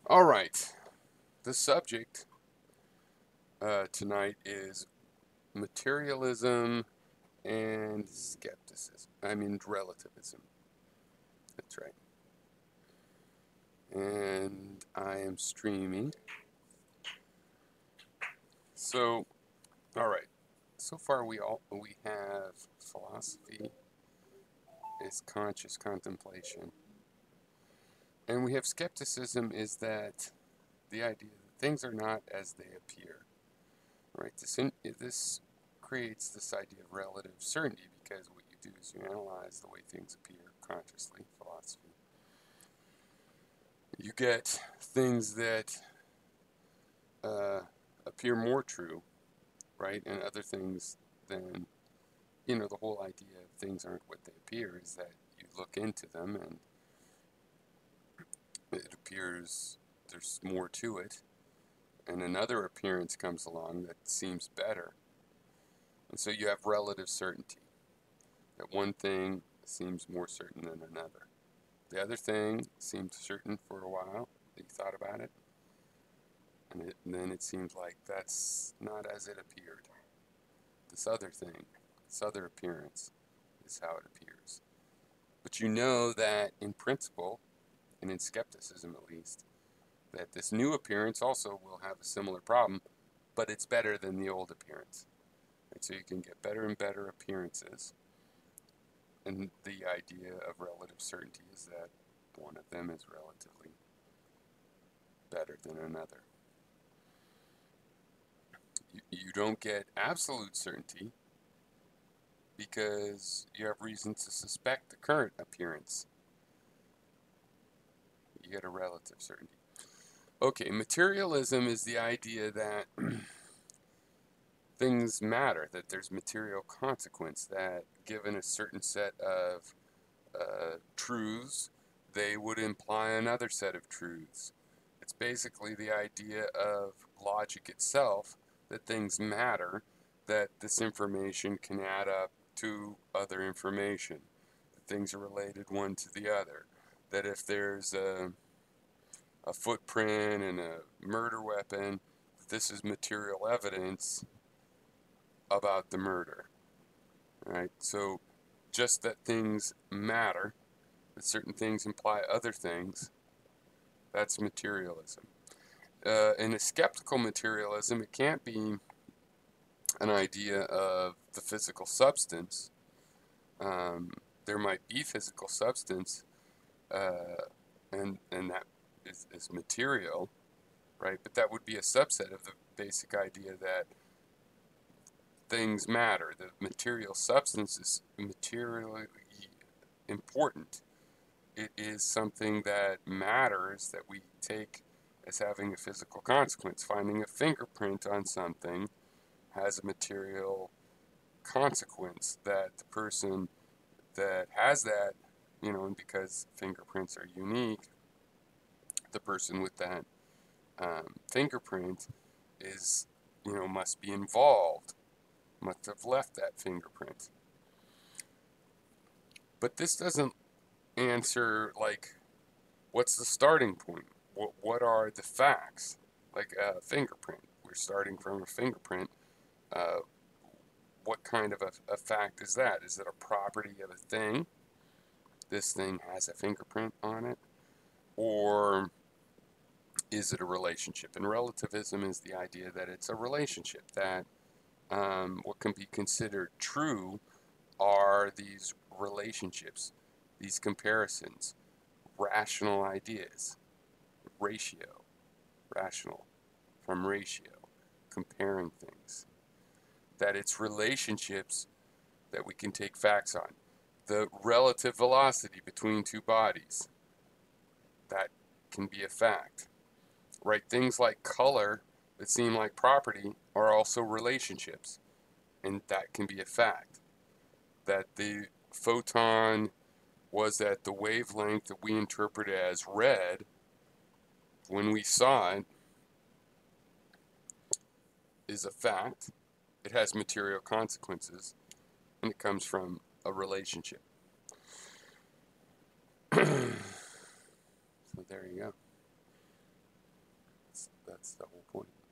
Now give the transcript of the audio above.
All right. The subject tonight is materialism and skepticism. I mean, relativism. That's right. And I am streaming. So, all right. So far, we have philosophy is conscious contemplation, and we have skepticism is that the idea that things are not as they appear. Right. This creates this idea of relative certainty because what you do is you analyze the way things appear consciously, philosophy. You get things that appear more true, right, and other things than, the whole idea of things aren't what they appear is that you look into them and it appears there's more to it, and another appearance comes along that seems better. And so you have relative certainty, that one thing seems more certain than another. The other thing seemed certain for a while that you thought about it, and then it seemed like that's not as it appeared. This other thing, this other appearance, is how it appears. But you know that in principle, and in skepticism at least, that this new appearance also will have a similar problem, but it's better than the old appearance. And so you can get better and better appearances. And the idea of relative certainty is that one of them is relatively better than another. You don't get absolute certainty because you have reason to suspect the current appearance. You get a relative certainty. Okay, materialism is the idea that things matter, that there's material consequence, that given a certain set of truths, they would imply another set of truths. It's basically the idea of logic itself, that things matter, that this information can add up to other information, that things are related one to the other, that if there's a footprint and a murder weapon, this is material evidence about the murder, right? So just that things matter, that certain things imply other things, that's materialism. In a skeptical materialism, it can't be an idea of the physical substance. There might be physical substance, and that is material, right? But that would be a subset of the basic idea that things matter, that material substance is materially important. It is something that matters that we take as having a physical consequence. Finding a fingerprint on something has a material consequence that the person that has that, and because fingerprints are unique, the person with that fingerprint is, must be involved, must have left that fingerprint. But this doesn't answer, like, what's the starting point? What are the facts? Like a fingerprint. We're starting from a fingerprint. Uh, what kind of a fact is that? Is it a property of a thing? This thing has a fingerprint on it? Or is it a relationship? And relativism is the idea that it's a relationship, that what can be considered true are these relationships, these comparisons, rational ideas, ratio, rational from ratio, comparing things, that it's relationships that we can take facts on. The relative velocity between two bodies, that can be a fact, right? Things like color that seem like property are also relationships, and that can be a fact. That the photon was at the wavelength that we interpret as red when we saw it is a fact. It has material consequences, and it comes from a relationship. So there you go. That's the whole point.